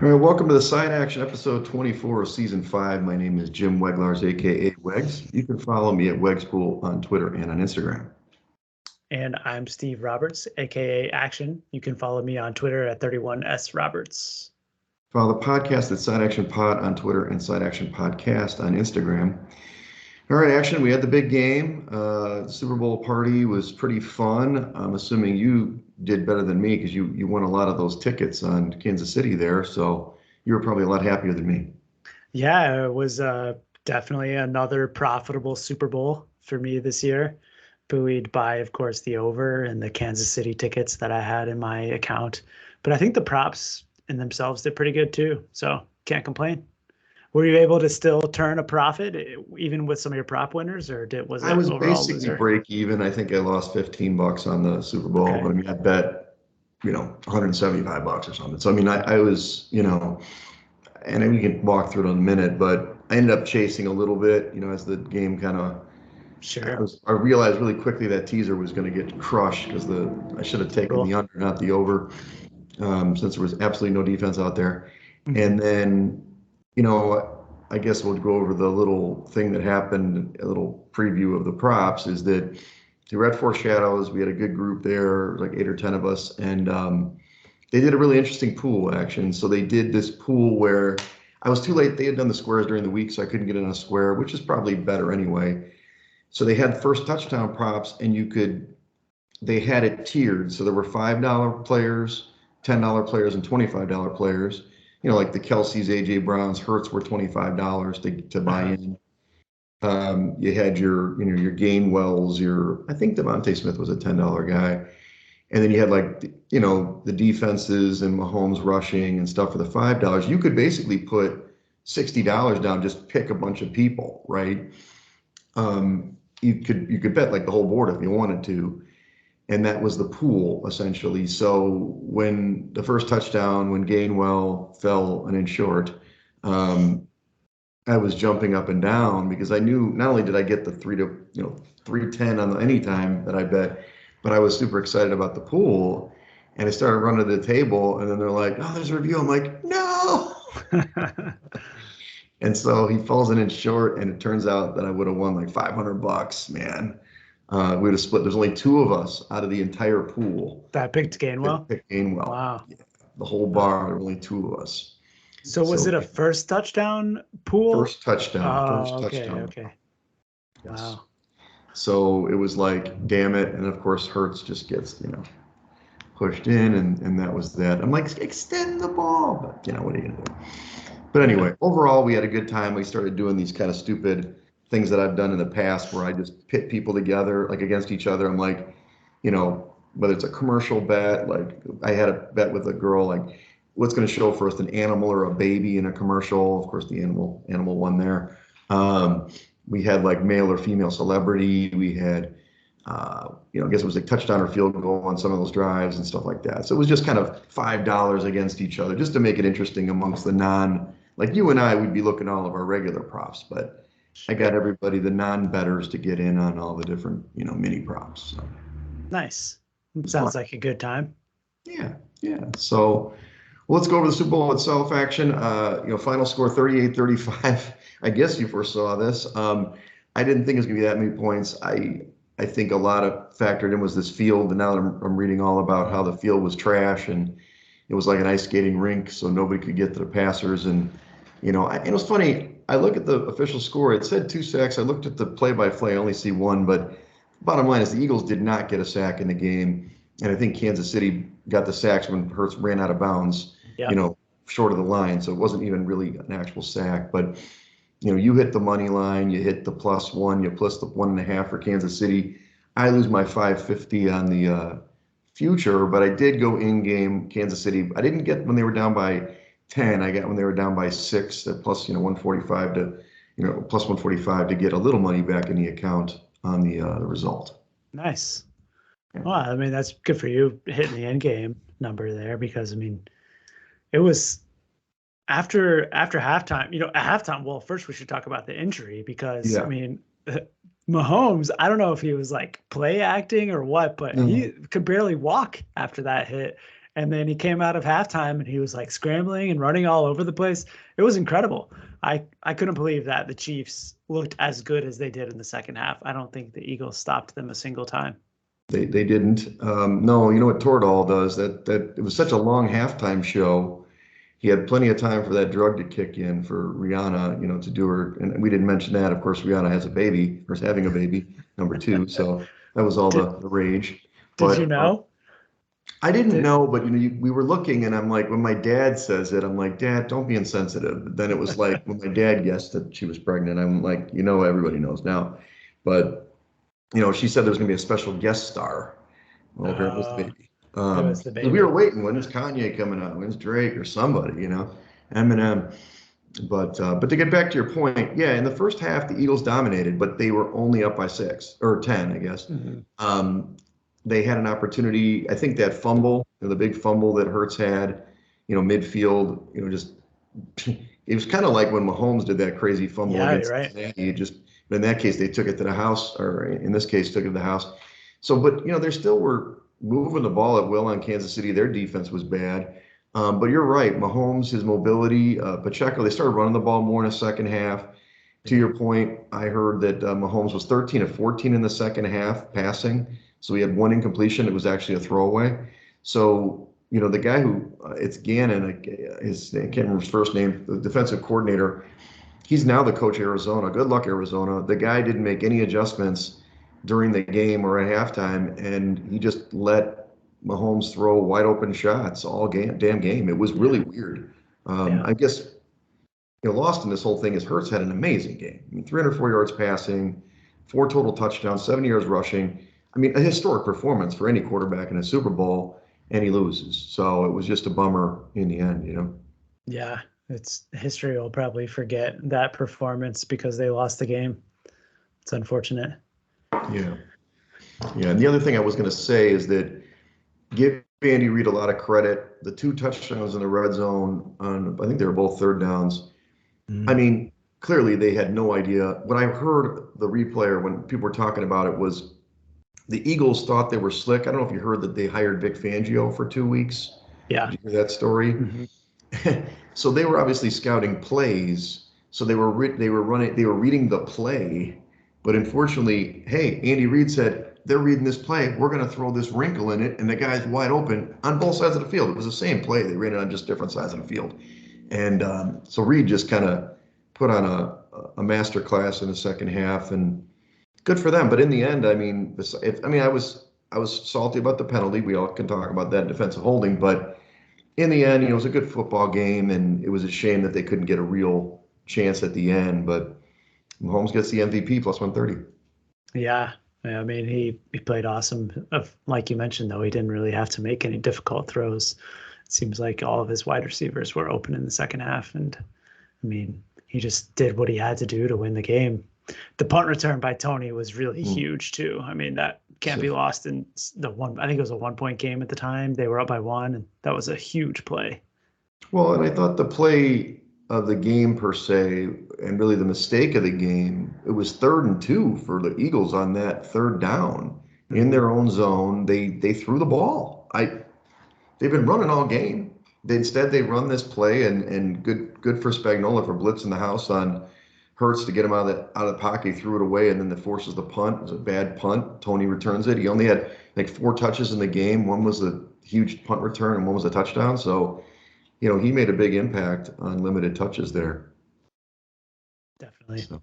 All right, welcome to the Side Action episode 24 of season 5. My name is Jim Weglars, aka Wegs. You can follow me at Wegspool on Twitter and on Instagram. And I'm Steve Roberts, aka Action. You can follow me on Twitter at 31S Roberts. Follow the podcast at Side Action Pod on Twitter and Side Action Podcast on Instagram. All right, Action, we had the big game. The Super Bowl party was pretty fun. I'm assuming you did better than me because you won a lot of those tickets on Kansas City there. So you were probably a lot happier than me. Yeah, it was definitely another profitable Super Bowl for me this year. Buoyed by, of course, the over and the Kansas City tickets that I had in my account. But I think the props in themselves did pretty good too. So can't complain. Were you able to still turn a profit even with some of your prop winners, or was I it was overall basically loser? break even. I think I lost $15 on the Super Bowl, Okay. but I mean, I bet, 175 bucks or something. So, I mean, I was, and we can walk through it in a minute, but I ended up chasing a little bit, as the game kind of, Sure. I realized really quickly that teaser was going to get crushed because I should have taken Cool. the under, not the over, since there was absolutely no defense out there. Mhm. And then, you know, I guess we'll go over the little thing that happened, a little preview of the props is that the Red Four Shadows, we had a good group there, like 8 or 10 of us, and they did a really interesting pool action. So they did this pool where I was too late. They had done the squares during the week, so I couldn't get in a square, which is probably better anyway. So they had first touchdown props, and they had it tiered. So there were $5 players, $10 players, and $25 players. Like the Kelseys, AJ Browns, Hertz were $25 to buy Uh-huh. in. You had your Gainwells, I think Devontae Smith was a $10 guy. And then you had like, the defenses and Mahomes rushing and stuff for the $5. You could basically put $60 down, just pick a bunch of people, right? You could bet like the whole board if you wanted to. And that was the pool essentially. So when the first touchdown, when Gainwell fell an inch short, um, I was jumping up and down because I knew not only did I get the 310 on the anytime that I bet, but I was super excited about the pool. And I started running to the table, and then they're like, "Oh, there's a review." I'm like, "No!" And so he falls an inch short, and it turns out that I would have won like $500, man. We would have split. There's only two of us out of the entire pool That picked that Gainwell. picked Gainwell. Wow. Yeah, the whole Wow. bar, there were only two of us. So was So it a first touchdown pool? first touchdown, Oh, first okay, touchdown. okay. Yes. Wow. So it was like, damn it. And of course, Hertz just gets, pushed in, and that was that. I'm like, extend the ball. But, what are you going to do? But Yeah. anyway, overall, we had a good time. We started doing these kind of stupid things that I've done in the past where I just pit people together, like against each other. I'm like, whether it's a commercial bet, like I had a bet with a girl, like, what's going to show first, an animal or a baby in a commercial? Of course, the animal won there. Um, we had like male or female celebrity. We had, I guess it was like touchdown or field goal on some of those drives and stuff like that. So it was just kind of $5 against each other, just to make it interesting amongst the like you and I, we'd be looking at all of our regular props, but I got Sure. everybody, the non-betters, to get in on all the different, mini props. So it Nice. was fun. Sounds like a good time. Yeah, yeah. So well, let's go over the Super Bowl itself. Action. Final score 38-35. I guess you foresaw this. I didn't think it was going to be that many points. I think a lot of factored in was this field, and now that I'm reading all about how the field was trash and it was like an ice skating rink, so nobody could get to the passers. And it was funny. I look at the official score. It said 2 sacks. I looked at the play-by-play. I only see one, but bottom line is the Eagles did not get a sack in the game, and I think Kansas City got the sacks when Hurts ran out of bounds, Yep. short of the line. So it wasn't even really an actual sack. But you hit the money line, you hit the +1, you plus the 1.5 for Kansas City. I lose my 550 on the future, but I did go in game Kansas City. I didn't get when they were down by 10. I got when they were down by 6 at plus 145 to plus 145 to get a little money back in the account on the result. Nice. Yeah. Well, I mean, that's good for you hitting the end game number there because I mean, it was after halftime, at halftime, well, first we should talk about the injury because I Yeah. mean, Mahomes, I don't know if he was like play acting or what, but No. he could barely walk after that hit. And then he came out of halftime and he was like scrambling and running all over the place. It was incredible. I couldn't believe that the Chiefs looked as good as they did in the second half. I don't think the Eagles stopped them a single time. They didn't. No, you know what Toradol does? That it was such a long halftime show. He had plenty of time for that drug to kick in for Rihanna, to do her. And we didn't mention that. Of course, Rihanna has a baby, or is having a baby, number two. So that was all Did the rage. did you But know? I didn't Did, know, but we were looking, and I'm like, when my dad says it, I'm like, Dad, don't be insensitive. But then it was like when my dad guessed that she was pregnant, I'm like, everybody knows now. But she said there was going to be a special guest star. Well, apparently it was the uh, baby. it was the 'Cause we were baby. waiting. When's Kanye coming out? When's Drake or somebody? Eminem. But to get back to your point, yeah, in the first half the Eagles dominated, but they were only up by 6 or 10, I guess. Mhm. Um, they had an opportunity. I think that fumble, the big fumble that Hurts had, midfield, just it was kind of like when Mahomes did that crazy fumble Yeah, you're against right. Cincinnati. But in that case, they took it to the house, or in this case, took it to the house. So, but they still were moving the ball at will on Kansas City. Their defense was bad. But you're right, Mahomes, his mobility, Pacheco, they started running the ball more in the second half. To Mhm. your point, I heard that Mahomes was 13 of 14 in the second half passing. So he had one incompletion. It was actually a throwaway. So, the guy who, it's Gannon, I can't remember his first name, the defensive coordinator, he's now the coach of Arizona. Good luck, Arizona. The guy didn't make any adjustments during the game or at halftime, and he just let Mahomes throw wide open shots all damn game. It was really Yeah, weird. yeah, I guess lost in this whole thing is Hurts had an amazing game. I mean, 304 yards passing, four total touchdowns, 70 yards rushing. I mean, a historic performance for any quarterback in a Super Bowl, and he loses. So it was just a bummer in the end. yeah. It's history will probably forget that performance because they lost the game. It's unfortunate. Yeah. Yeah. And the other thing I was going to say is that give Andy Reid a lot of credit. The two touchdowns in the red zone I think they were both third downs. I Mm. mean, clearly they had no idea. What I heard the replayer when people were talking about it was the Eagles thought they were slick. I don't know if you heard that they hired Vic Fangio for 2 weeks. Yeah. Did you hear that story? Hmm. So they were obviously scouting plays. So they were reading the play, but unfortunately, hey, Andy Reid said they're reading this play. We're going to throw this wrinkle in it, and the guy's wide open on both sides of the field. It was the same play. They ran it on just different sides of the field, and so Reid just kind of put on a master class in the second half, and good for them. But in the end, I mean, I was salty about the penalty. We all can talk about that defensive holding, but in the end, it was a good football game, and it was a shame that they couldn't get a real chance at the end. But Mahomes gets the MVP plus 130. Yeah. I mean, he played awesome. Like you mentioned, though, he didn't really have to make any difficult throws. It seems like all of his wide receivers were open in the second half, and I mean, he just did what he had to do to win the game. The punt return by Tony was really Mm. huge too. I mean, that can't be So, lost in the one. I think it was a 1 point game at the time. They were up by one, and that was a huge play. well, and I thought the play of the game per se, and really the mistake of the game, it was 3rd and 2 for the Eagles on that third down in Hmm. their own zone. They threw the ball. They've been running all game. Instead, they run this play, and good for Spagnuolo for blitzing the house on Hurts to get him out of the pocket. He threw it away, and then that forces the punt. It was a bad punt. Tony returns it. He only had like 4 touches in the game. One was a huge punt return, and one was a touchdown. So he made a big impact on limited touches there. Definitely. So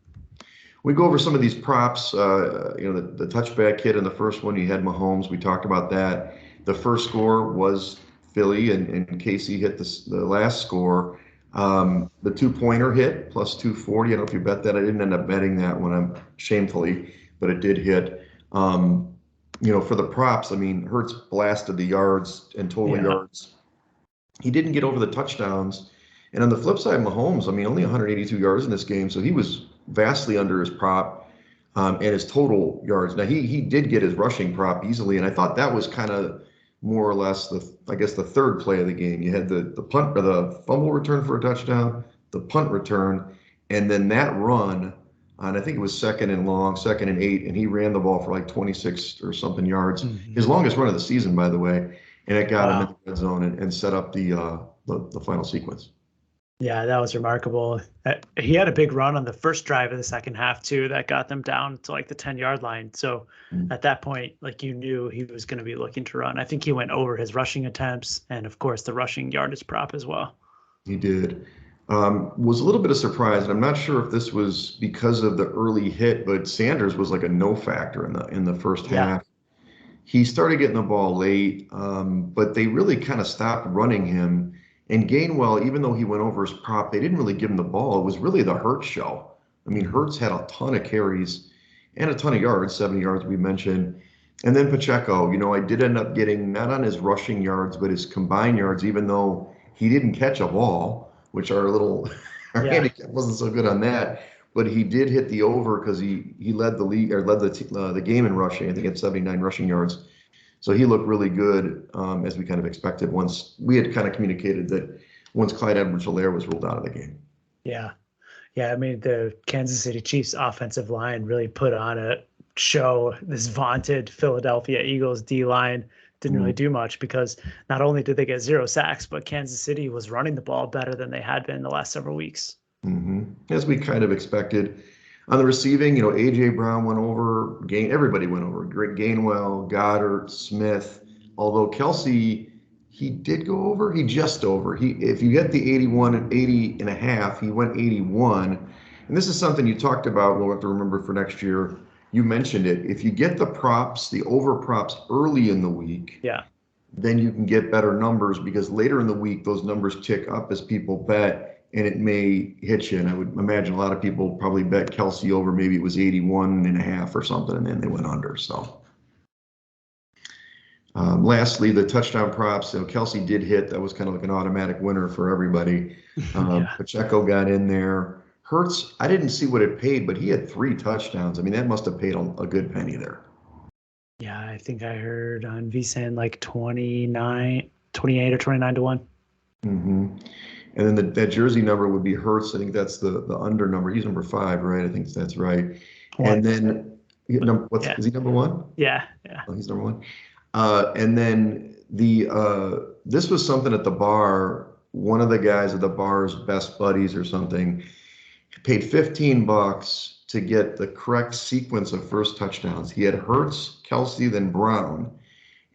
we go over some of these props. The touchback hit in the first one, you had Mahomes. We talked about that. The first score was Philly, and Casey hit the last score. The two-pointer hit plus 240. I don't know if you bet that. I didn't end up betting that one, shamefully, but it did hit. For the props, I mean, Hertz blasted the yards and total Yeah. yards. He didn't get over the touchdowns. And on the flip side, Mahomes, I mean, only 182 yards in this game, so he was vastly under his prop and his total yards. Now he did get his rushing prop easily, and I thought that was kind of more or less I guess the third play of the game. You had the punt or the fumble return for a touchdown, the punt return, and then that run on I think it was 2nd and long, 2nd and 8, and he ran the ball for like 26 or something yards. His Hmm. longest run of the season, by the way. and it got him in Wow. the red zone and set up the final sequence. Yeah, that was remarkable. He had a big run on the first drive of the second half too that got them down to like the 10-yard line. So Mm, at that point, like you knew he was going to be looking to run. I think he went over his rushing attempts and of course the rushing yardage prop as well. he did. Was a little bit of surprise, and I'm not sure if this was because of the early hit, but Sanders was like a no factor in the first Yeah. half. He started getting the ball late, but they really kind of stopped running him. And Gainwell, even though he went over his prop, they didn't really give him the ball. It was really the Hurts show. I mean, Mhm. Hurts had a ton of carries and a ton of yards, 70 yards we mentioned. And then Pacheco, I did end up getting not on his rushing yards, but his combined yards, even though he didn't catch a ball, which our little our Yeah. handicap wasn't so good on that. But he did hit the over because he led the league or led the game in rushing. I think at 79 rushing yards. So he looked really good as we kind of expected once we had kind of communicated that once Clyde Edwards-Helaire was ruled out of the game. Yeah. Yeah, I mean, the Kansas City Chiefs offensive line really put on a show. This vaunted Philadelphia Eagles D line didn't really Mm-hmm. do much because not only did they get 0 sacks, but Kansas City was running the ball better than they had been the last several weeks. As we kind of expected. On the receiving, AJ Brown went over, everybody went over. Great Gainwell, Goddard, Smith. Although Kelsey, he did go over, he just over. If you get the 81 and 80 and a half, he went 81. And this is something you talked about, we'll have to remember for next year. You mentioned it. If you get the props, the over props early in the week, Yeah. then you can get better numbers because later in the week, those numbers tick up as people bet and it may hit you. And I would imagine a lot of people probably bet Kelsey over, maybe it was 81 and a half or something, and then they went under. So, lastly, the touchdown props. So Kelsey did hit. That was kind of like an automatic winner for everybody. Yeah. Pacheco got in there. Hurts, I didn't see what it paid, but he had 3 touchdowns. I mean, that must have paid a good penny there. Yeah, I think I heard on VSiN like 29, 28 or 29 to 1. hmm And then that jersey number would be Hurts. I think that's the under number. He's number 5, right? I think that's right. And 1. then But what's yeah. is he number 1? Yeah. Yeah. Oh, he's number 1. And then this was something at the bar. One of the guys at the bar's best buddies or something paid $15 to get the correct sequence of first touchdowns. He had Hurts, Kelsey, then Brown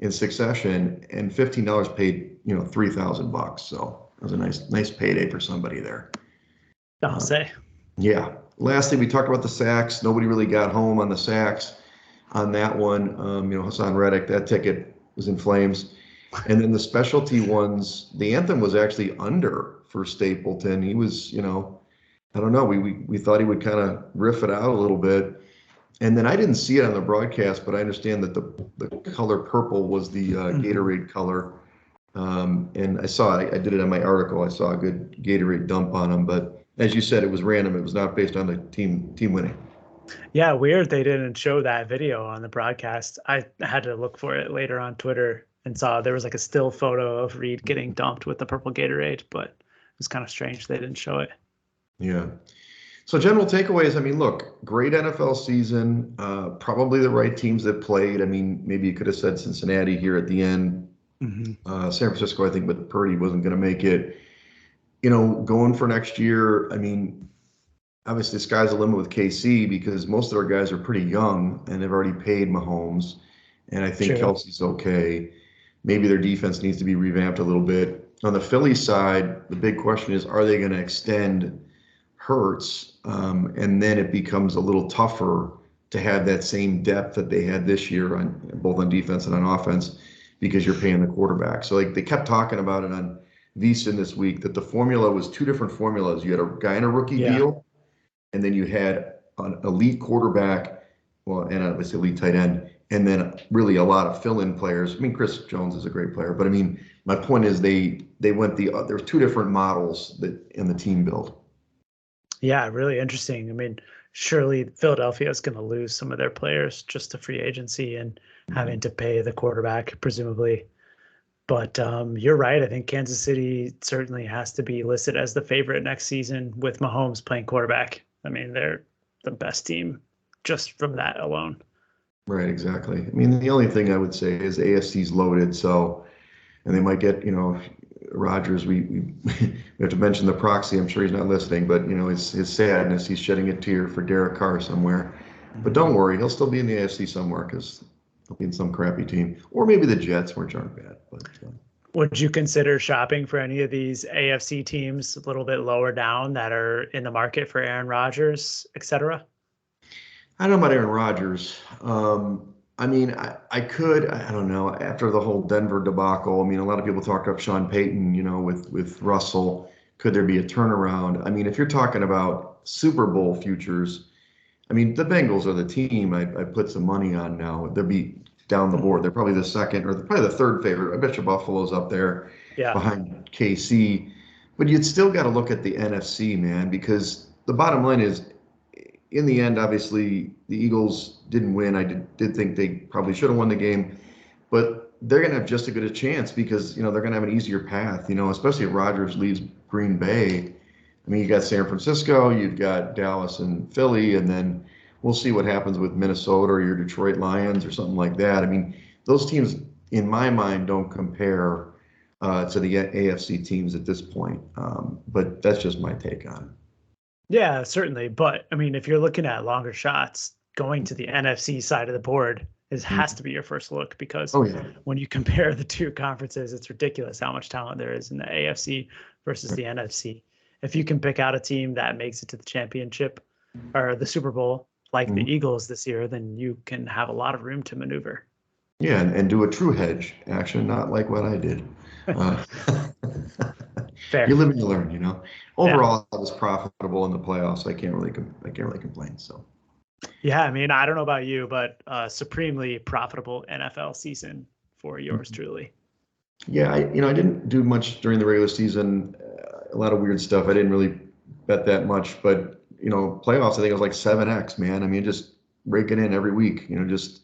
in succession, and $15 paid 3,000 bucks. So it was a nice payday for somebody there. I'll Uh, say. yeah. Lastly, we talked about the sacks. Nobody really got home on the sacks on that one. Hassan Reddick, that ticket was in flames. And then the specialty ones, the anthem was actually under for Stapleton. He was, I don't know. We thought he would kind of riff it out a little bit. And then I didn't see it on the broadcast, but I understand that the color purple was the Mhm. Gatorade color. And I did it on my article. I saw a good Gatorade dump on him, but as you said, it was random. It was not based on the team winning. Yeah, weird they didn't show that video on the broadcast. I had to look for it later on Twitter and saw there was like a still photo of Reed getting dumped with the purple Gatorade, but it was kind of strange they didn't show it. Yeah. So general takeaways, I mean, look, great NFL season, probably the right teams that played. I mean, maybe you could have said Cincinnati here at the end. Hmm. San Francisco, I think, but Purdy wasn't going to make it. Going for next year, I mean, obviously the sky's the limit with KC because most of our guys are pretty young and they've already paid Mahomes. And I think True. Kelsey's okay. Maybe their defense needs to be revamped a little bit. On the Philly side, the big question is, are they going to extend Hurts? And then it becomes a little tougher to have that same depth that they had this year on both on defense and on offense because you're paying the quarterback. So like they kept talking about it on VSiN this week that the formula was 2 different formulas. You had a guy in a rookie Yeah. deal, and then you had an elite quarterback, well, and obviously elite tight end, and then really a lot of fill-in players. I mean, Chris Jones is a great player, but I mean, my point is they went there's 2 different models that in the team build. Yeah, really interesting. I mean, surely Philadelphia is going to lose some of their players just to free agency and having Mhm. to pay the quarterback, presumably. But you're right. I think Kansas City certainly has to be listed as the favorite next season with Mahomes playing quarterback. I mean, they're the best team just from that alone. Right, exactly. I mean, the only thing I would say is AFC's loaded, so and they might get, Rodgers. We have to mention the proxy. I'm sure he's not listening, but his sadness. He's shedding a tear for Derek Carr somewhere. But Mhm. don't worry, he'll still be in the AFC somewhere because he'll be in some crappy team, or maybe the Jets, which aren't bad. But Would you consider shopping for any of these AFC teams a little bit lower down that are in the market for Aaron Rodgers, et cetera? I don't know about Aaron Rodgers. I mean, I could. I don't know. After the whole Denver debacle, I mean, a lot of people talked up Sean Payton, with Russell. Could there be a turnaround? I mean, if you're talking about Super Bowl futures, I mean, the Bengals are the team I put some money on now. They'll be down the board. Mhm. They're probably the second or probably the third favorite. I bet you Buffalo's up there Yeah. behind KC. But you'd still got to look at the NFC, man, because the bottom line is, in the end, obviously, the Eagles didn't win. I did think they probably should have won the game, but they're going to have just as good a chance because, they're going to have an easier path, especially if Rodgers leaves Green Bay. I mean, you got San Francisco, you've got Dallas and Philly, and then we'll see what happens with Minnesota or your Detroit Lions or something like that. I mean, those teams, in my mind, don't compare to the AFC teams at this point. But that's just my take on Yeah, certainly. But I mean, if you're looking at longer shots, going to the NFC side of the board it. has to be your first look because Oh, yeah. when you compare the two conferences, it's ridiculous how much talent there is in the AFC versus the NFC. If you can pick out a team that makes it to the championship or the Super Bowl, like the Mhm. Eagles this year, then you can have a lot of room to maneuver. Yeah, and do a true hedge action, not like what I did. Uh, you Fair. live and you learn. Yeah. Overall, I was profitable in the playoffs. I can't really complain. So Yeah. I mean, I don't know about you, but supremely profitable NFL season for yours truly. yeah, I didn't do much during the regular season. A lot of weird stuff. I didn't really bet that much, but playoffs. I think it was like 7x, man. I mean, just raking in every week. Just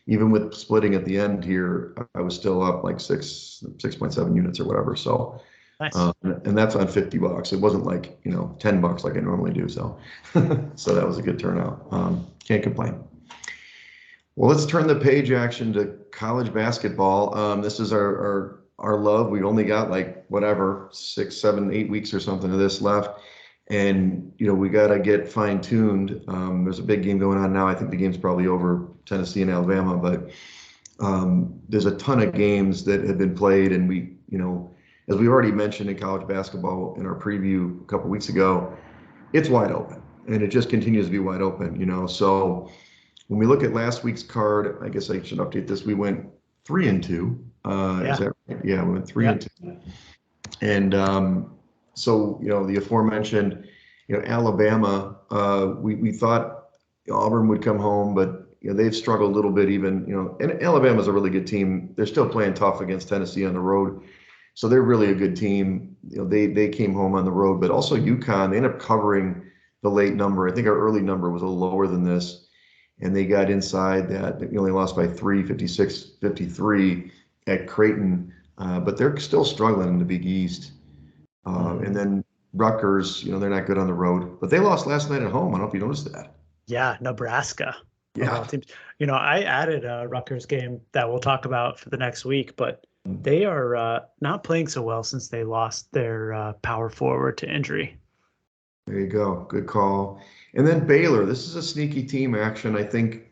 even with splitting at the end here, I was still up like 6.7 units or whatever. So. Nice. And that's on $50. It wasn't like, $10 like I normally do. So, so that was a good turnout. Can't complain. Well, let's turn the page action to college basketball. This is our love. We've only got like whatever, 6, 7, 8 weeks or something of this left. And, we got to get fine tuned. There's a big game going on now. I think the game's probably over, Tennessee and Alabama, but there's a ton of games that have been played, and as we already mentioned in college basketball in our preview a couple weeks ago, it's wide open, and it just continues to be wide open. So when we look at last week's card, I guess I should update this. We went 3-2. Is Yeah. that right? Yeah, we went three Yeah. and two, and so the aforementioned, Alabama. We thought Auburn would come home, but they've struggled a little bit even, and Alabama's a really good team. They're still playing tough against Tennessee on the road. So they're really a good team. They came home on the road, but also UConn, they ended up covering the late number. I think our early number was a little lower than this, and they got inside that. They only lost by 3, 56-53 at Creighton, but they're still struggling in the Big East. And Mhm. then Rutgers, they're not good on the road, but they lost last night at home. I don't know if you noticed that. Yeah, Nebraska of all Yeah. teams. I added a Rutgers game that we'll talk about for the next week, but they are not playing so well since they lost their power forward to injury. There you go. Good call. And then Baylor, this is a sneaky team action. I think,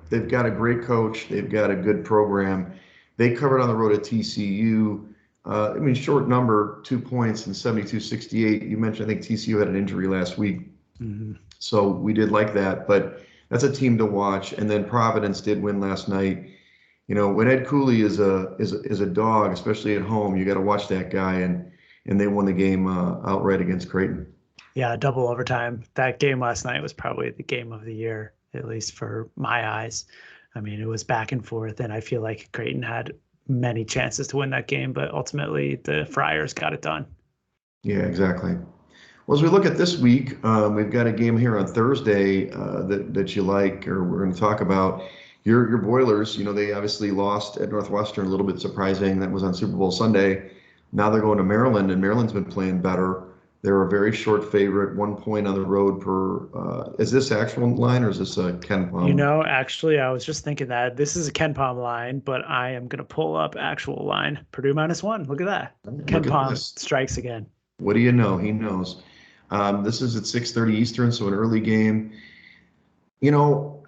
they've got a great coach. They've got a good program. They covered on the road at TCU. I mean, short number, 2 points and 72-68. You mentioned, I think TCU had an injury last week. Mhm. So we did like that, but that's a team to watch. And then Providence did win last night. When Ed Cooley is a dog, especially at home, you got to watch that guy. And they won the game outright against Creighton. Yeah, double overtime. That game last night was probably the game of the year, at least for my eyes. I mean, it was back and forth, and I feel like Creighton had many chances to win that game, but ultimately the Friars got it done. Yeah, exactly. Well, as we look at this week, we've got a game here on Thursday that you like, or we're going to talk about. Your Boilers, they obviously lost at Northwestern, a little bit surprising. That was on Super Bowl Sunday. Now they're going to Maryland, and Maryland's been playing better They're a very short favorite, 1 point on the road per. Is this actual line or is this a Ken Palm? Actually, I was just thinking that this is a Ken Palm line, but I am going to pull up actual line. Purdue -1. Look at that. Ken Look at Palm this. strikes again. What do you know? He knows. This is at 6:30 Eastern, so an early game. You know,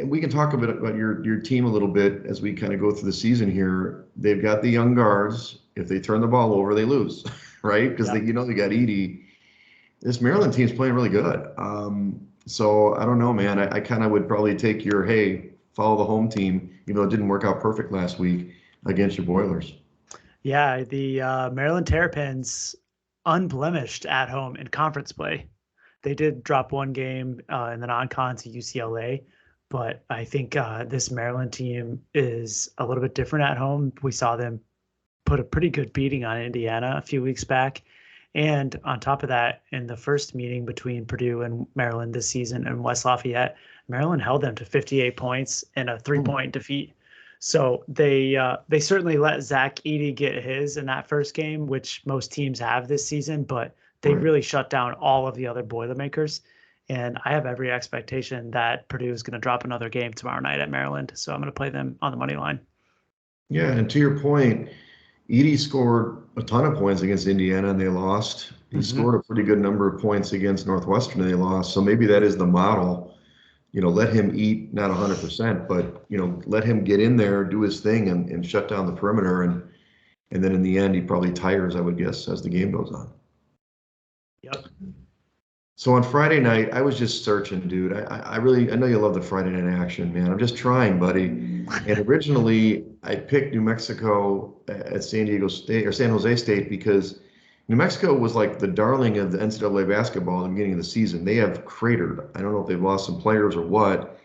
we can talk a bit about your team a little bit as we kind of go through the season here. They've got the young guards. If they turn the ball over, they lose, right? Because Yep. they got Edie. This Maryland team's playing really good. So I don't know, man. I kind of would probably take your, hey, follow the home team, even though it didn't work out perfect last week against your Boilers. Yeah, the Maryland Terrapins unblemished at home in conference play. They did drop one game in the non-con to UCLA, but I think this Maryland team is a little bit different at home. We saw them put a pretty good beating on Indiana a few weeks back. And on top of that, in the first meeting between Purdue and Maryland this season in West Lafayette, Maryland held them to 58 points in a 3-point defeat. So they certainly let Zach Edey get his in that first game, which most teams have this season, but they Right. really shut down all of the other Boilermakers. And I have every expectation that Purdue is going to drop another game tomorrow night at Maryland. So I'm going to play them on the money line. Yeah, and to your point, Edie scored a ton of points against Indiana and they lost. He Mm-hmm. scored a pretty good number of points against Northwestern and they lost. So maybe that is the model. Let him eat, not 100%, but, let him get in there, do his thing and shut down the perimeter. And then in the end, he probably tires, I would guess, as the game goes on. Yep. So on Friday night, I was just searching, dude. I really, I know you love the Friday night action, man. I'm just trying, buddy. And originally, I picked New Mexico at San Diego State or San Jose State because New Mexico was like the darling of the NCAA basketball at the beginning of the season. They have cratered. I don't know if they've lost some players or what.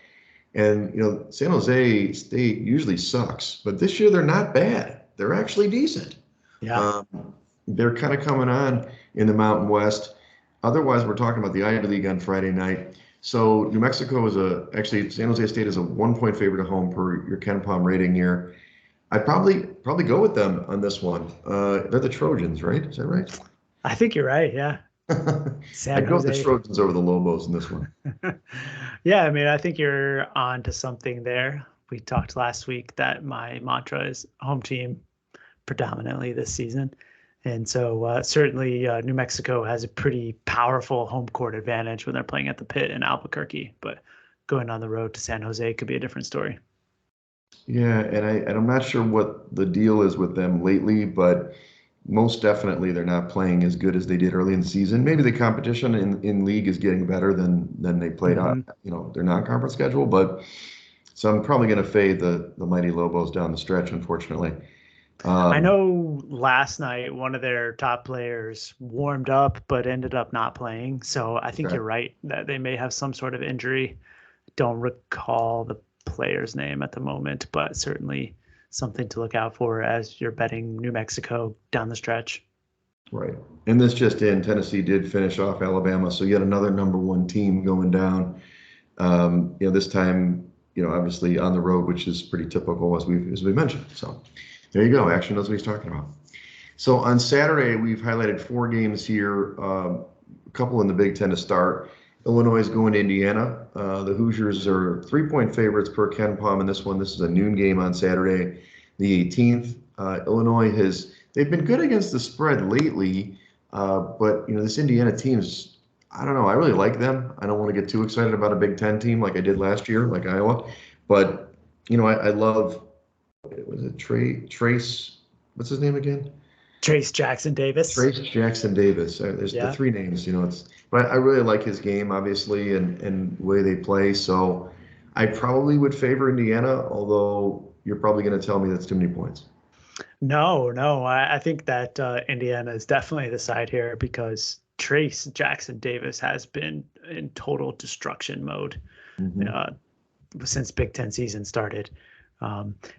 And, San Jose State usually sucks, but this year they're not bad. They're actually decent. Yeah. Um, they're kind of coming on in the Mountain West. Otherwise, we're talking about the Ivy League on Friday night. So New Mexico is actually San Jose State is a 1 point favorite at home per your Ken Palm rating here. I'd probably go with them on this one. They're the Trojans, right? Is that right? I think you're right. Yeah. San I'd go with the Jose. Trojans over the Lobos in this one. Yeah, I mean, I think you're on to something there. We talked last week that my mantra is home team predominantly this season. And so certainly New Mexico has a pretty powerful home court advantage when they're playing at the Pit in Albuquerque, but going on the road to San Jose could be a different story. Yeah, and I'm not sure what the deal is with them lately, but most definitely they're not playing as good as they did early in the season. Maybe the competition in league is getting better than they played on, Mm-hmm. their non-conference schedule. But so I'm probably going to fade the mighty Lobos down the stretch, unfortunately. I Um, know last night one of their top players warmed up but ended up not playing. So I think okay, you're right that they may have some sort of injury. Don't recall the player's name at the moment, but certainly something to look out for as you're betting New Mexico down the stretch. right. And this just in, Tennessee did finish off Alabama, so yet another number one team going down. This time, obviously on the road, which is pretty typical as we mentioned. So there you go. Action knows what he's talking about. So on Saturday, we've highlighted 4 games here, a couple in the Big Ten to start. Illinois is going to Indiana. The Hoosiers are 3 point favorites per Ken Palm in this one. This is a noon game on Saturday, the 18th. They've been good against the spread lately, but this Indiana team's, I don't know. I really like them. I don't want to get too excited about a Big Ten team like I did last year, like Iowa. But I love, was it Trace? What's his name again? Trace Jackson Davis. Trace Jackson Davis. There's the Yeah. 3 names. But I really like his game, obviously, and the way they play. So I probably would favor Indiana, although you're probably going to tell me that's too many points. No. I think that Indiana is definitely the side here because Trace Jackson Davis has been in total destruction mode Mhm. uh, since Big Ten season started.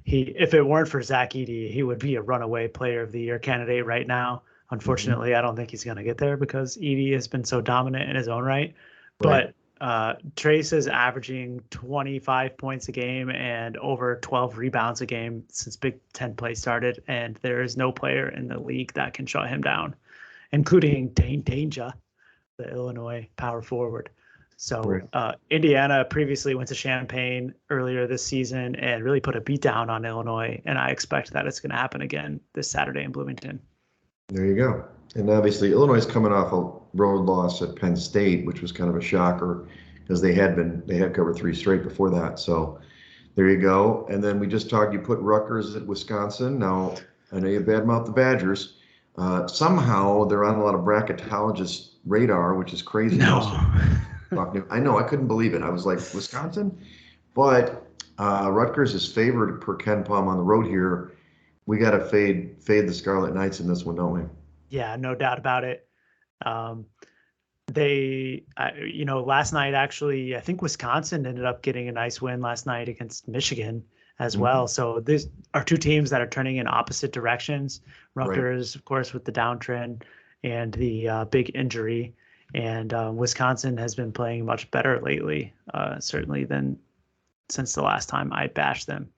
If it weren't for Zach Edey, he would be a runaway player of the year candidate right now. Mhm. Unfortunately, I don't think he's going to get there because Edey has been so dominant in his own right. Right. But Trace is averaging 25 points a game and over 12 rebounds a game since Big Ten play started, and there is no player in the league that can shut him down. including Dane Danger, the Illinois power forward. So Right. Indiana previously went to Champaign earlier this season and really put a beat down on Illinois, and I expect that it's going to happen again this Saturday in Bloomington. There you go. And obviously, Illinois is coming off a road loss at Penn State, which was kind of a shocker because they had covered three straight before that. So there you go. And then we just talked, you put Rutgers at Wisconsin. Now, I know you badmouth the Badgers. Somehow they're on a lot of bracketologists' radar, which is crazy. No. I know, I couldn't believe it. I was like, Wisconsin? But Rutgers is favored per Ken Palm on the road here. We got to fade the Scarlet Knights in this one, don't we? Yeah, no doubt about it. Um, last night, actually, I think Wisconsin ended up getting a nice win last night against Michigan as Mhm. well. So these are two teams that are turning in opposite directions. Right. Rutgers, of course, with the downtrend and the big injury, and Wisconsin has been playing much better lately, certainly than since the last time I bashed them.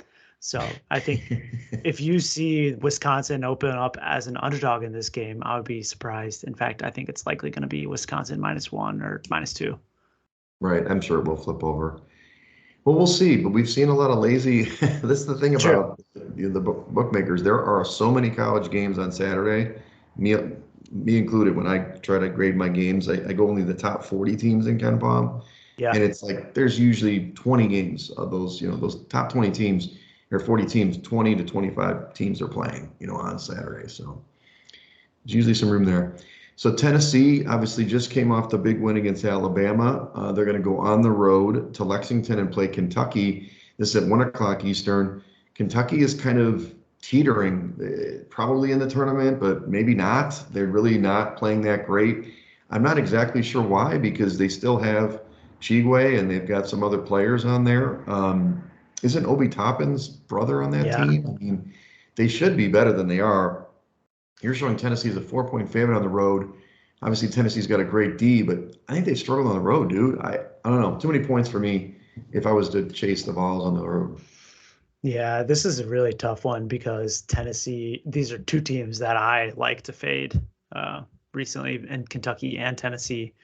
So I think if you see Wisconsin open up as an underdog in this game, I would be surprised. In fact, I think it's likely going to be Wisconsin -1 or -2. Right. I'm sure it will flip over. Well, we'll see, but we've seen a lot of lazy. This is the thing True. about the bookmakers. There are so many college games on Saturday, me, me included. When I try to grade my games, I go only the top 40 teams in Ken Palm, Yeah. and it's like there's usually 20 games of those. Those top 20 teams or 40 teams, 20 to 25 teams are playing. On Saturday, so there's usually some room there. So Tennessee obviously just came off the big win against Alabama. They're going to go on the road to Lexington and play Kentucky. This is at 1 o'clock Eastern. Kentucky is kind of teetering, probably in the tournament, but maybe not. They're really not playing that great. I'm not exactly sure why, because they still have Chigwe and they've got some other players on there. Isn't Obi Toppin's brother on that Yeah. team? I mean, they should be better than they are. You're showing Tennessee as a 4-point favorite on the road. Obviously, Tennessee's got a great D, but I think they struggled on the road, dude. I don't know. Too many points for me if I was to chase the balls on the road. Yeah, this is a really tough one because Tennessee, these are two teams that I like to fade recently in Kentucky and Tennessee.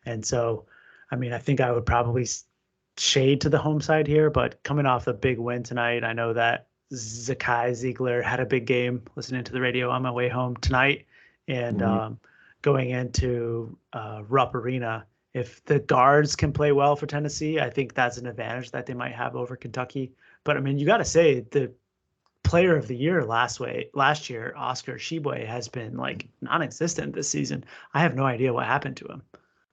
And so, I mean, I think I would probably shade to the home side here, but coming off a big win tonight, I know that Zakai Ziegler had a big game listening to the radio on my way home tonight. And Mhm. going into Rupp Arena, if the guards can play well for Tennessee, I think that's an advantage that they might have over Kentucky. But I mean, you got to say the player of the year last year, Oscar Tshiebwe, has been like non-existent this season. I have no idea what happened to him.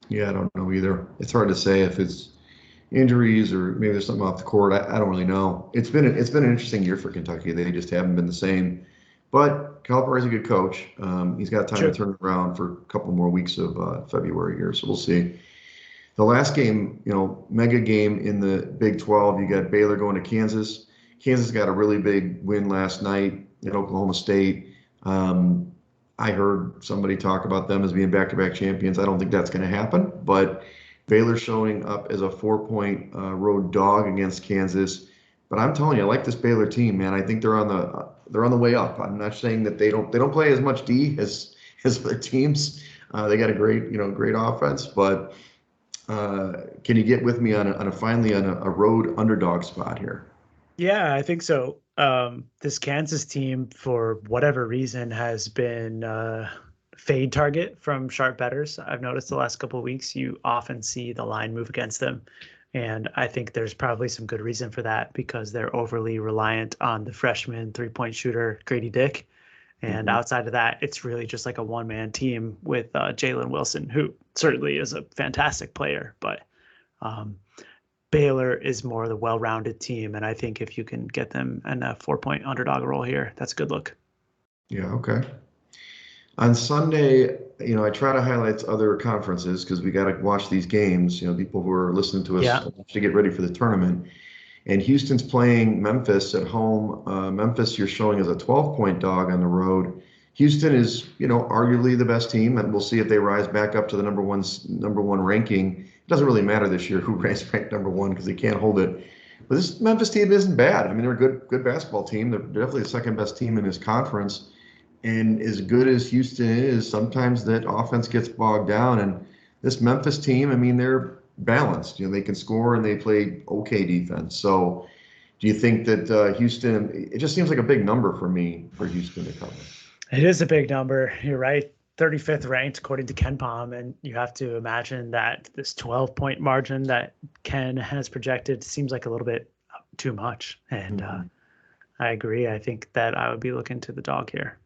Yeah, I don't know either. It's hard to say if it's injuries or maybe there's something off the court. I don't really know. It's been an interesting year for Kentucky. They just haven't been the same. But Calipari's a good coach. He's got time to True. turn it around for a couple more weeks of February here, so we'll see. The last game, mega game in the Big 12, you got Baylor going to Kansas. Kansas got a really big win last night at Oklahoma State. Um, I heard somebody talk about them as being back-to-back champions. I don't think that's going to happen, but Baylor showing up as a 4-point road dog against Kansas. But I'm telling you, I like this Baylor team, man. I think they're on the way up. I'm not saying that they don't play as much D as their teams. They got a great offense, but can you get with me on a road underdog spot here? Yeah, I think so. This Kansas team, for whatever reason, has been fade target from sharp bettors. I've noticed the last couple of weeks, you often see the line move against them. And I think there's probably some good reason for that because they're overly reliant on the freshman three-point shooter, Grady Dick. And Mhm. outside of that, it's really just like a one-man team with Jalen Wilson, who certainly is a fantastic player, but um, Baylor is more the well-rounded team, and I think if you can get them in a 4-point underdog role here, that's a good look. Yeah, okay. On Sunday, I try to highlight other conferences because we got to watch these games. People who are listening to us Yeah, to get ready for the tournament. And Houston's playing Memphis at home. Memphis, you're showing as a 12-point dog on the road. Houston is, arguably the best team, and we'll see if they rise back up to the number one ranking. It doesn't really matter this year who ranked number one because they can't hold it. But this Memphis team isn't bad. I mean, they're a good basketball team. They're definitely the second best team in this conference. And as good as Houston is, sometimes that offense gets bogged down. And this Memphis team, I mean, they're balanced. They can score and they play okay defense. So do you think that Houston, it just seems like a big number for me for Houston to cover? It is a big number. You're right. 35th ranked according to Ken Palm, and you have to imagine that this 12-point margin that Ken has projected seems like a little bit too much. And Mhm. I agree. I think that I would be looking to the dog here.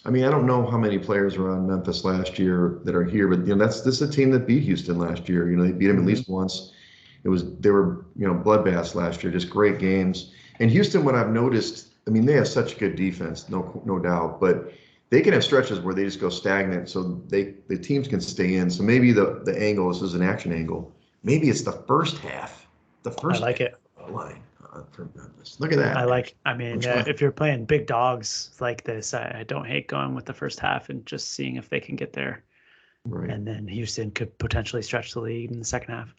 I mean, I don't know how many players were on Memphis last year that are here, but this is a team that beat Houston last year. They beat them at Mm-hmm. least once. They were bloodbaths last year, just great games. And Houston, what I've noticed, I mean, they have such good defense, no doubt, but they can have stretches where they just go stagnant, so the teams can stay in. So maybe the angle, this is an action angle. Maybe it's the first half, the I first like half it. of the line for Memphis. Look at that, actually. I I'm mean, trying. if you're playing big dogs like this, I don't hate going with the first half and just seeing if they can get there. Right. And then Houston could potentially stretch the lead in the second half.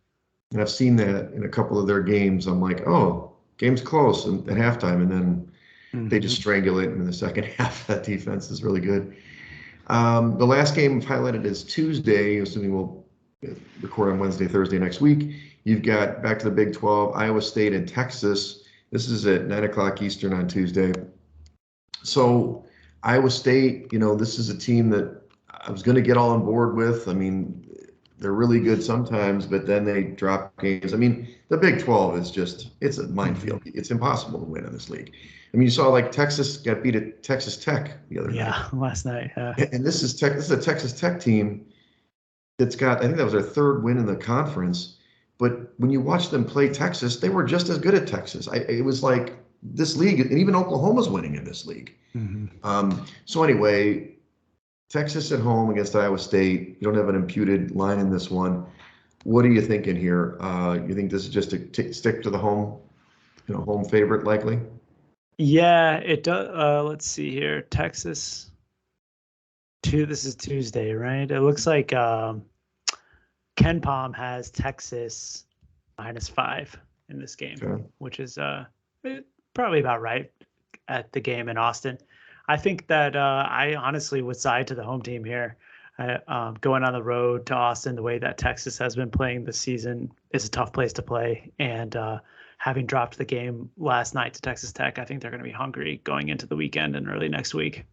And I've seen that in a couple of their games. I'm like, oh, game's close at halftime, and then they just Mm-hmm. strangle it in the second half. That defense is really good. The last game I've highlighted is Tuesday, assuming we'll record on Wednesday, Thursday next week. You've got back to the Big 12, Iowa State and Texas. This is at 9 o'clock Eastern on Tuesday. So Iowa State, this is a team that I was going to get all on board with. I mean, they're really good sometimes, but then they drop games. I mean, the Big 12 is it's a Mm-hmm. minefield. It's impossible to win in this league. I mean, you saw like Texas got beat at Texas Tech the other night. Yeah, last night. And this is a Texas Tech team that's got, I think that was their third win in the conference. But when you watch them play Texas, they were just as good at Texas. It was like this league, and even Oklahoma's winning in this league. Mm-hmm. So anyway, Texas at home against Iowa State. You don't have an imputed line in this one. What are you thinking here? You think this is just to stick to the home favorite likely? Yeah, it does. Let's see here. Texas. This is Tuesday, right? It looks like Ken Palm has Texas -5 in this game, Okay. which is probably about right at the game in Austin. I think that I honestly would side to the home team here. Going on the road to Austin, the way that Texas has been playing this season is a tough place to play. And having dropped the game last night to Texas Tech, I think they're going to be hungry going into the weekend and early next week.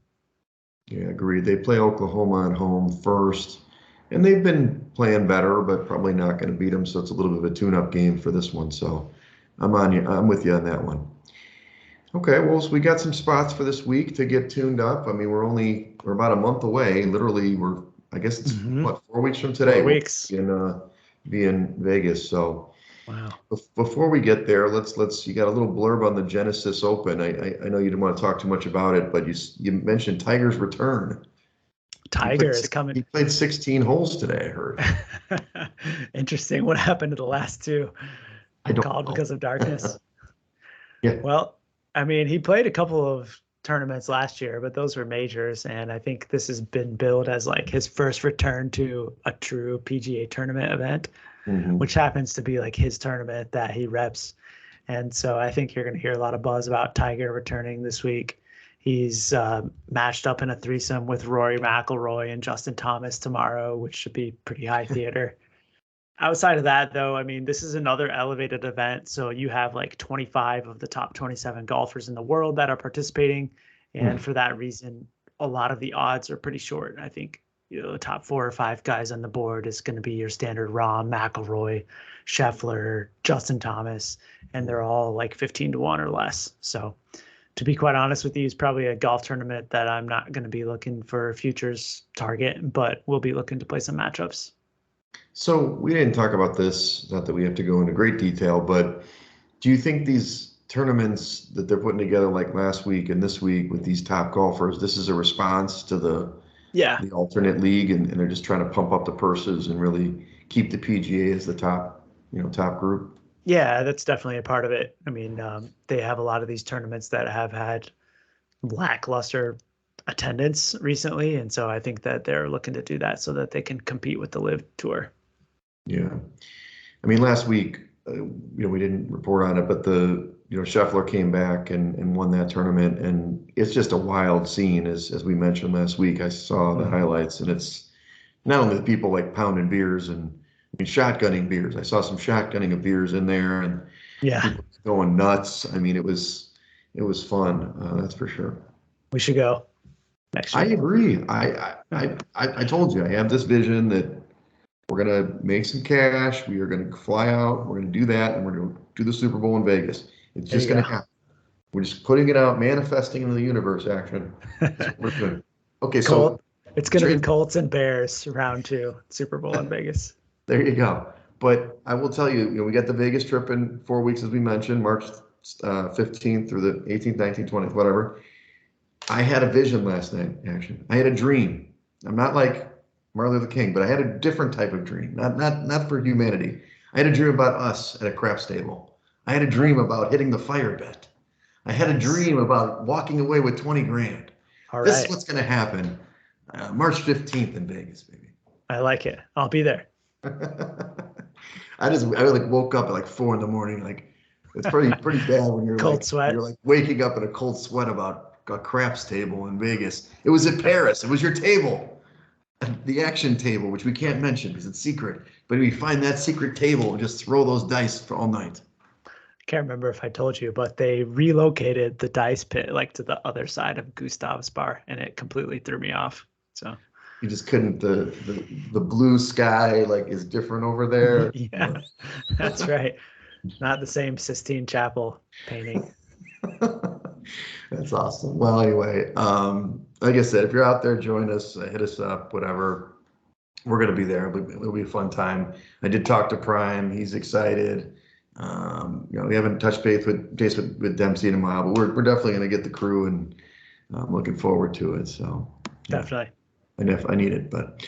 Yeah, agreed. They play Oklahoma at home first, and they've been playing better, but probably not going to beat them. So it's a little bit of a tune-up game for this one. So I'm on you. I'm with you on that one. Okay, well, so we got some spots for this week to get tuned up. I mean, we're about a month away. Literally, I guess it's Mm-hmm. what, 4 weeks from today. 4 weeks. Be in Vegas. So Wow. before we get there, you got a little blurb on the Genesis Open. I know you didn't want to talk too much about it, but you mentioned Tiger's return. Tiger is He coming. played 16 holes today, I heard. Interesting. What happened to the last two? I don't Called know. because of darkness. Yeah. Well, I mean, he played a couple of tournaments last year, but those were majors, and I think this has been billed as like his first return to a true PGA tournament event, Hmm. which happens to be like his tournament that he reps. And so I think you're going to hear a lot of buzz about Tiger returning this week. He's matched up in a threesome with Rory McIlroy and Justin Thomas tomorrow, which should be pretty high theater. Outside of that, though, I mean, this is another elevated event. So you have like 25 of the top 27 golfers in the world that are participating. And for that reason, a lot of the odds are pretty short. I think, the top 4 or 5 guys on the board is going to be your standard Rahm, McIlroy, Scheffler, Justin Thomas, and they're all like 15 to 1 or less. So to be quite honest with you, it's probably a golf tournament that I'm not going to be looking for futures target, but we'll be looking to play some matchups. So we didn't talk about this, not that we have to go into great detail, but do you think these tournaments that they're putting together like last week and this week with these top golfers, this is a response to Yeah. the alternate league and they're just trying to pump up the purses and really keep the PGA as the top group? Yeah, that's definitely a part of it. I mean, they have a lot of these tournaments that have had lackluster attendance recently, and so I think that they're looking to do that so that they can compete with the Live Tour. Yeah. I mean, last week we didn't report on it, but Scheffler came back and won that tournament, and it's just a wild scene. As we mentioned last week, I saw the Mhm. highlights, and it's not only the people like pounding beers and shotgunning beers. I saw some shotgunning of beers in there, and Yeah, people going nuts. I mean, it was fun. That's for sure. we should go next I year. agree. I told you I have this vision that we're gonna make some cash. We are gonna fly out. We're gonna do that, and we're gonna do the Super Bowl in Vegas. It's There just you gonna go. happen. We're just putting it out, manifesting into the universe. Action. That's what we're doing. Okay, so Colt. It's going to be Colts and Bears round two, Super Bowl in Vegas. there you go. But I will tell you, we got the Vegas trip in 4 weeks, as we mentioned, March 15th through the 18th, 19th, 20th, whatever. I had a vision last night, actually. I had a dream. I'm not like Martin Luther King, but I had a different type of dream. Not for humanity. I had a dream about us at a craps table. I had a Oh, dream about hitting the fire bet. I had a nice. dream about walking away with 20 grand. All This is right. what's going to happen March 15th in Vegas, baby. I like it. I'll be there. I like woke up at like 4 in the morning. Like it's pretty bad when you're Cold like sweat. waking up in a cold sweat about a craps table in Vegas. It was at Paris. It was your table, the action table, which we can't mention because it's secret. But we find that secret table and just throw those dice for all night. I can't remember if I told you, but they relocated the dice pit like to the other side of Gustav's bar, and it completely threw me off. So You just couldn't. The blue sky like is different over there. yeah, that's right. Not the same Sistine Chapel painting. That's awesome. Well, anyway, like I said, if you're out there, join us, hit us up, whatever. We're going to be there. It'll be a fun time. I did talk to Prime. He's excited. We haven't touched base with Dempsey in a while, but we're definitely going to get the crew, and I'm looking forward to it. So, yeah, Definitely. I need it. But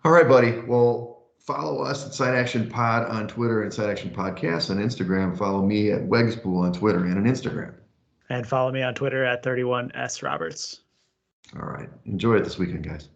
all right, buddy. Well, follow us at Side Action Pod on Twitter and Side Action Podcast on Instagram. Follow me at Wegspool on Twitter and on Instagram. And follow me on Twitter at 31S Roberts. All right. Enjoy it this weekend, guys.